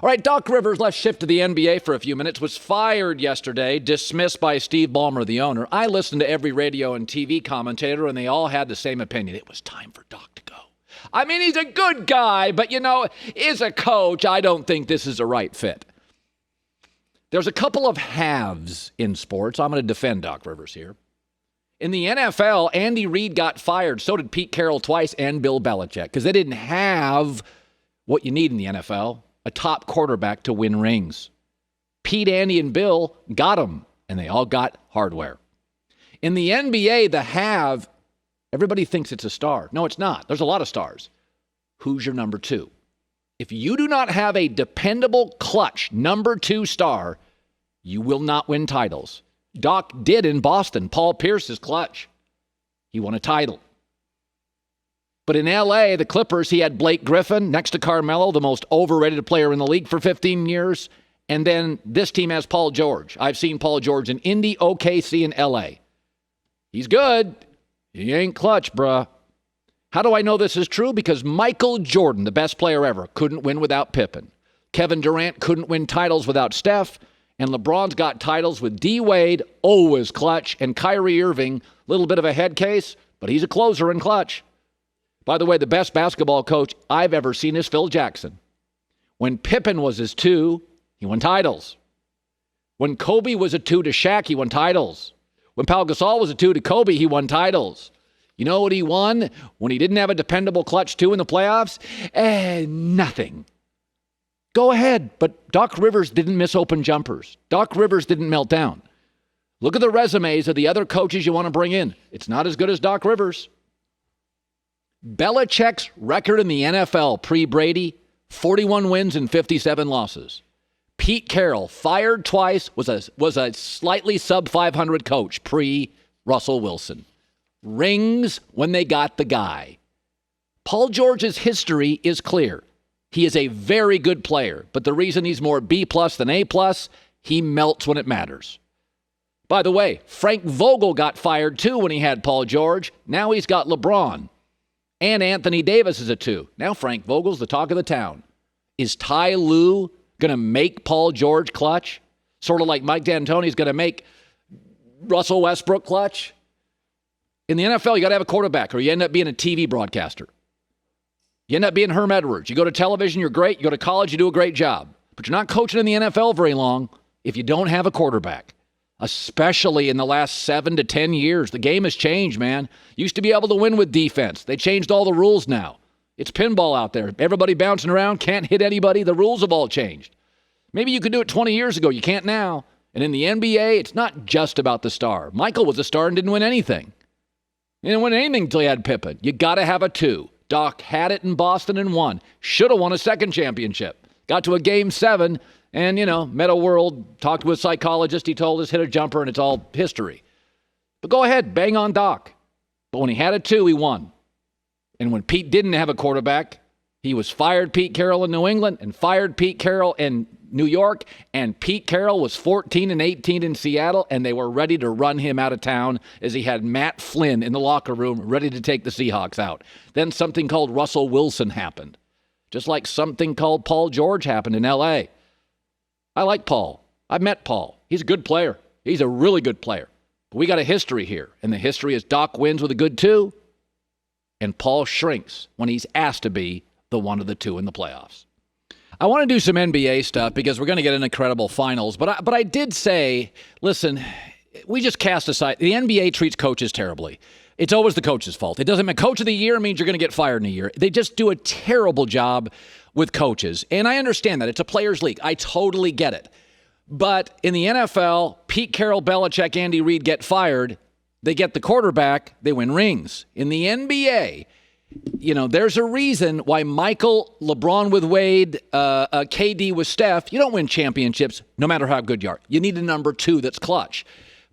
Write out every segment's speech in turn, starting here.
All right, Doc Rivers, let's shift to the NBA for a few minutes, was fired yesterday, dismissed by Steve Ballmer, the owner. I listened to every radio and TV commentator, and they all had the same opinion. It was time for Doc to go. I mean, he's a good guy, but, as a coach, I don't think this is a right fit. There's a couple of halves in sports. I'm going to defend Doc Rivers here. In the NFL, Andy Reid got fired. So did Pete Carroll twice and Bill Belichick because they didn't have what you need in the NFL, a top quarterback to win rings. Pete, Andy, and Bill got them, and they all got hardware. In the NBA, the have, everybody thinks it's a star. No, it's not. There's a lot of stars. Who's your number two? If you do not have a dependable clutch number two star, you will not win titles. Doc did in Boston. Paul Pierce is clutch. He won a title. But in L.A., the Clippers, he had Blake Griffin next to Carmelo, the most overrated player in the league for 15 years. And then this team has Paul George. I've seen Paul George in Indy, OKC, and L.A. He's good. He ain't clutch, bruh. How do I know this is true? Because Michael Jordan, the best player ever, couldn't win without Pippen. Kevin Durant couldn't win titles without Steph. And LeBron's got titles with D. Wade, always clutch, and Kyrie Irving, little bit of a head case, but he's a closer in clutch. By the way, the best basketball coach I've ever seen is Phil Jackson. When Pippen was his two, he won titles. When Kobe was a two to Shaq, he won titles. When Pau Gasol was a two to Kobe, he won titles. You know what he won when he didn't have a dependable clutch two in the playoffs? Nothing. Go ahead, but Doc Rivers didn't miss open jumpers. Doc Rivers didn't melt down. Look at the resumes of the other coaches you want to bring in. It's not as good as Doc Rivers. Belichick's record in the NFL pre-Brady, 41 wins and 57 losses. Pete Carroll, fired twice, was a slightly sub-500 coach pre-Russell Wilson. Rings when they got the guy. Paul George's history is clear. He is a very good player, but the reason he's more B+ than A+, he melts when it matters. By the way, Frank Vogel got fired too when he had Paul George. Now he's got LeBron. And Anthony Davis is a two. Now Frank Vogel's the talk of the town. Is Ty Lue going to make Paul George clutch? Sort of like Mike D'Antoni's going to make Russell Westbrook clutch? In the NFL, you got to have a quarterback or you end up being a TV broadcaster. You end up being Herm Edwards. You go to television, you're great. You go to college, you do a great job. But you're not coaching in the NFL very long if you don't have a quarterback. Especially in the last 7 to 10 years. The game has changed, man. Used to be able to win with defense. They changed all the rules now. It's pinball out there. Everybody bouncing around, can't hit anybody. The rules have all changed. Maybe you could do it 20 years ago. You can't now. And in the NBA, it's not just about the star. Michael was a star and didn't win anything. He didn't win anything until he had Pippen. You got to have a two. Doc had it in Boston and won. Should have won a second championship. Got to a game 7 and, Meta World, talked to a psychologist. He told us hit a jumper and it's all history. But go ahead, bang on Doc. But when he had a two, he won. And when Pete didn't have a quarterback, he was fired Pete Carroll in New England and fired Pete Carroll in New York. And Pete Carroll was 14 and 18 in Seattle, and they were ready to run him out of town as he had Matt Flynn in the locker room ready to take the Seahawks out. Then something called Russell Wilson happened, just like something called Paul George happened in L.A. I like Paul. I've met Paul. He's a good player. He's a really good player. But we got a history here, and the history is Doc wins with a good two, and Paul shrinks when he's asked to be the one of the two in the playoffs. I want to do some NBA stuff because we're going to get an incredible finals. But I did say, listen, we just cast aside. The NBA treats coaches terribly. It's always the coach's fault. It doesn't mean coach of the year means you're going to get fired in a year. They just do a terrible job with coaches. And I understand that. It's a players' league. I totally get it. But in the NFL, Pete Carroll, Belichick, Andy Reid get fired. They get the quarterback. They win rings. In the NBA, there's a reason why Michael, LeBron with Wade, KD with Steph, you don't win championships no matter how good you are. You need a number two that's clutch.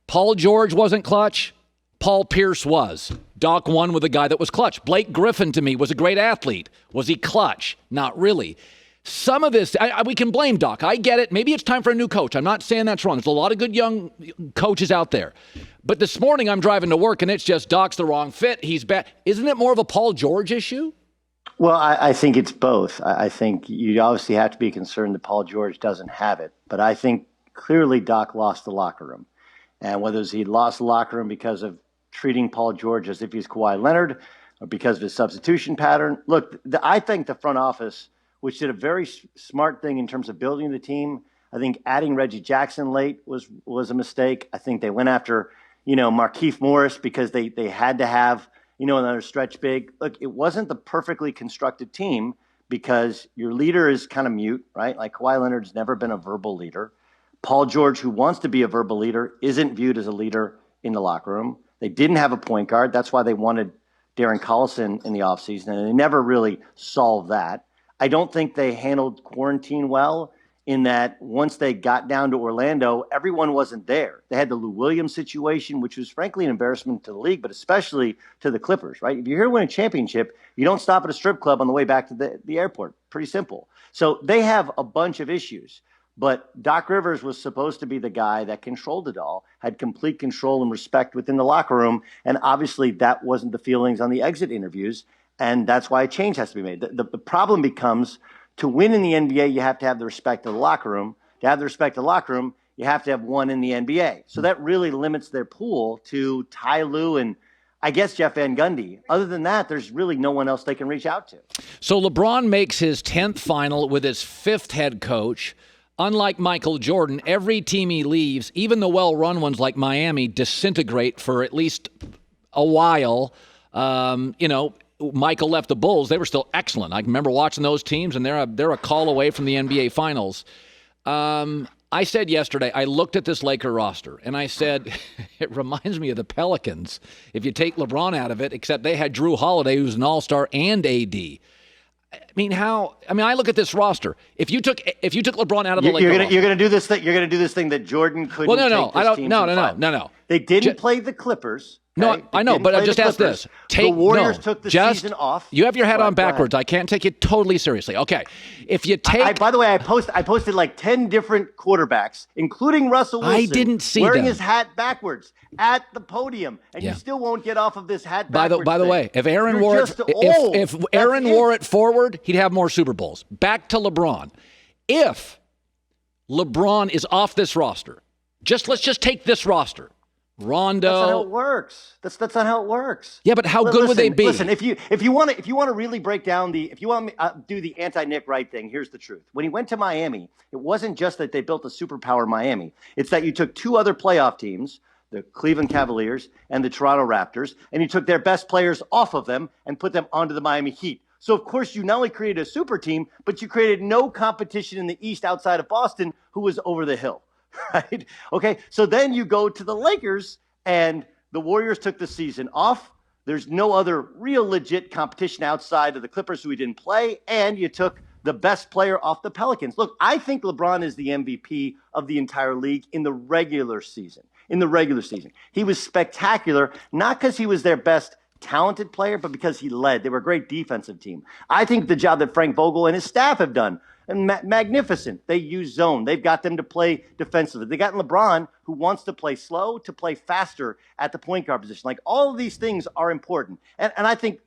Paul George wasn't clutch. Paul Pierce was. Doc won with a guy that was clutch. Blake Griffin, to me, was a great athlete. Was he clutch? Not really. Some of this, we can blame Doc. I get it. Maybe it's time for a new coach. I'm not saying that's wrong. There's a lot of good young coaches out there. But this morning I'm driving to work and it's just Doc's the wrong fit. He's bad. Isn't it more of a Paul George issue? Well, I think it's both. I think you obviously have to be concerned that Paul George doesn't have it, but I think clearly Doc lost the locker room. And whether he lost the locker room because of treating Paul George as if he's Kawhi Leonard or because of his substitution pattern. Look, I think the front office, which did a very smart thing in terms of building the team, I think adding Reggie Jackson late was a mistake. I think they went after, Markieff Morris because they had to have, another stretch big. Look, it wasn't the perfectly constructed team because your leader is kind of mute, right? Like Kawhi Leonard's never been a verbal leader. Paul George, who wants to be a verbal leader, isn't viewed as a leader in the locker room. They didn't have a point guard. That's why they wanted Darren Collison in the offseason, and they never really solved that. I don't think they handled quarantine well in that once they got down to Orlando, everyone wasn't there. They had the Lou Williams situation, which was frankly an embarrassment to the league, but especially to the Clippers, right? If you're here to win a championship, you don't stop at a strip club on the way back to the airport. Pretty simple. So they have a bunch of issues. But Doc Rivers was supposed to be the guy that controlled it all, had complete control and respect within the locker room. And obviously that wasn't the feelings on the exit interviews. And that's why a change has to be made. The problem becomes to win in the NBA, you have to have the respect of the locker room. To have the respect of the locker room, you have to have one in the NBA. So that really limits their pool to Ty Lue and I guess Jeff Van Gundy. Other than that, there's really no one else they can reach out to. So LeBron makes his 10th final with his 5th head coach. Unlike Michael Jordan, every team he leaves, even the well-run ones like Miami, disintegrate for at least a while. Michael left the Bulls. They were still excellent. I remember watching those teams, and they're a call away from the NBA Finals. I said yesterday, I looked at this Laker roster, and I said, it reminds me of the Pelicans if you take LeBron out of it, except they had Drew Holiday, who's an all-star, and AD. I look at this roster. If you took LeBron out of the Lakers, you're going to do this thing. You're going to do this thing that Jordan couldn't. Well, no. They didn't play the Clippers. Okay? No, I know, but I've just asked this. The Warriors took the season off. You have your head on backwards. I can't take it totally seriously. Okay, if you take. By the way, I posted like 10 different quarterbacks, inclling Russell Wilson. I didn't see wearing them. his hat backwards at the podium, and you still won't get off of this hat backwards. By the way, if Aaron wore it forward, he'd have more Super Bowls. Back to LeBron. If LeBron is off this roster, let's just take this roster. Rondo. That's not how it works. That's not how it works. Yeah, but how good would they be? Listen, if you want to really break down if you want to do the anti-Nick Wright thing, here's the truth. When he went to Miami, it wasn't just that they built a superpower Miami. It's that you took two other playoff teams, the Cleveland Cavaliers and the Toronto Raptors, and you took their best players off of them and put them onto the Miami Heat. So, of course, you not only created a super team, but you created no competition in the East outside of Boston, who was over the hill. Right? Okay. So then you go to the Lakers and the Warriors took the season off. There's no other real legit competition outside of the Clippers who he didn't play. And you took the best player off the Pelicans. Look, I think LeBron is the MVP of the entire league in the regular season. He was spectacular, not because he was their best talented player, but because he led. They were a great defensive team. I think the job that Frank Vogel and his staff have done, and magnificent. They use zone. They've got them to play defensively. They got LeBron, who wants to play slow, to play faster at the point guard position. Like, all of these things are important. And I think,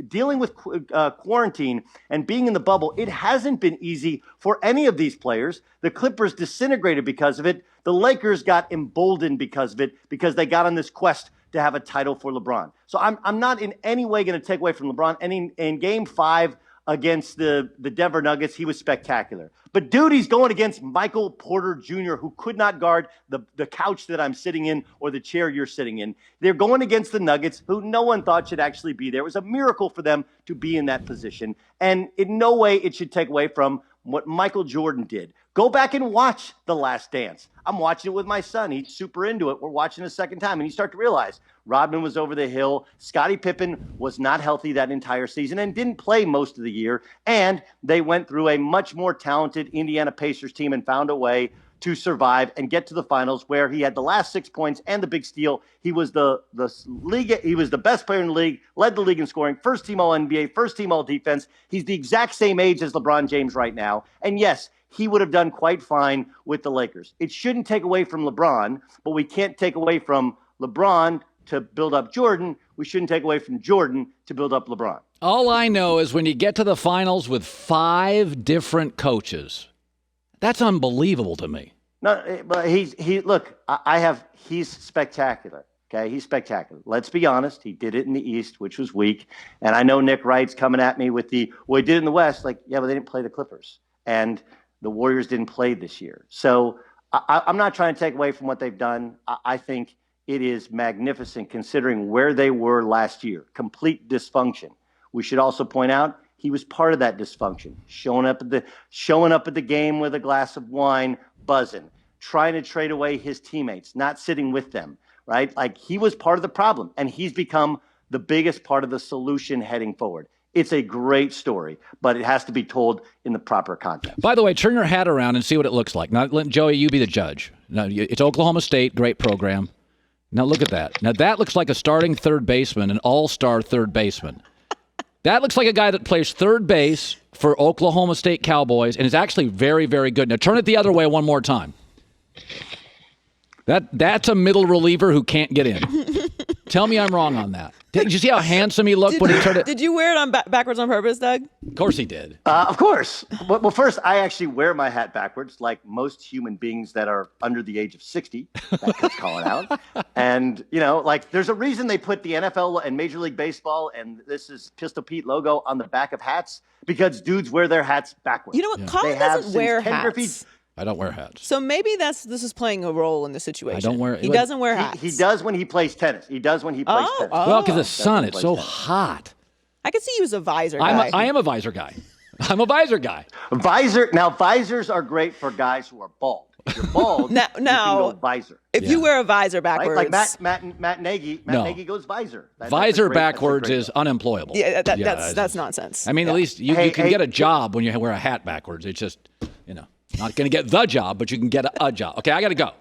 dealing with quarantine and being in the bubble, it hasn't been easy for any of these players. The Clippers disintegrated because of it. The Lakers got emboldened because of it, because they got on this quest to have a title for LeBron. So I'm not in any way going to take away from LeBron. And in Game 5, against the Denver Nuggets, he was spectacular. But dude, he's going against Michael Porter Jr., who could not guard the couch that I'm sitting in or the chair you're sitting in. They're going against the Nuggets, who no one thought should actually be there. It was a miracle for them to be in that position. And in no way it should take away from what Michael Jordan did. Go back and watch The Last Dance. I'm watching it with my son. He's super into it. We're watching a second time, and you start to realize Rodman was over the hill. Scottie Pippen was not healthy that entire season and didn't play most of the year. And they went through a much more talented Indiana Pacers team and found a way to survive and get to the finals, where he had the last 6 points and the big steal. He was the league. He was the best player in the league, led the league in scoring, first team All NBA, first team All Defense. He's the exact same age as LeBron James right now. And yes, he would have done quite fine with the Lakers. It shouldn't take away from LeBron, but we can't take away from LeBron to build up Jordan. We shouldn't take away from Jordan to build up LeBron. All I know is when you get to the finals with 5 different coaches, that's unbelievable to me. No, but he's spectacular. Okay, he's spectacular. Let's be honest. He did it in the East, which was weak. And I know Nick Wright's coming at me with he did it in the West. Like, yeah, but they didn't play the Clippers. And the Warriors didn't play this year. So I'm not trying to take away from what they've done. I think it is magnificent considering where they were last year. Complete dysfunction. We should also point out he was part of that dysfunction, showing up at the game with a glass of wine, buzzing, trying to trade away his teammates, not sitting with them, right? Like, he was part of the problem, and he's become the biggest part of the solution heading forward. It's a great story, but it has to be told in the proper context. By the way, turn your hat around and see what it looks like. Now, let Joey, you be the judge. Now, it's Oklahoma State, great program. Now, look at that. Now, that looks like a starting third baseman, an all-star third baseman. That looks like a guy that plays third base for Oklahoma State Cowboys and is actually very, very good. Now, turn it the other way one more time. That's a middle reliever who can't get in. Tell me I'm wrong on that. Did you see how handsome he looked when he turned it? Did you wear it on backwards on purpose, Doug? Of course he did. Of course. Well, first, I actually wear my hat backwards, like most human beings that are under the age of 60. That cuts Colin out. And, there's a reason they put the NFL and Major League Baseball and this is Pistol Pete logo on the back of hats, because dudes wear their hats backwards. You know what? Colin doesn't wear hats. I don't wear hats. So maybe this is playing a role in the situation. I don't wear. He doesn't wear hats. He does when he plays tennis. Tennis. Well, because the sun, it's so hot. I could see you as a visor guy. I am a visor guy. I'm a visor guy. Visors are great for guys who are bald. If you're bald, you can go visor. If you wear a visor backwards. Right? Like Matt Nagy. Nagy goes visor. Visor backwards is unemployable. Yeah, that's nonsense. I mean, at least you can get a job when you wear a hat backwards. It's just, not going to get the job, but you can get a job. Okay, I got to go.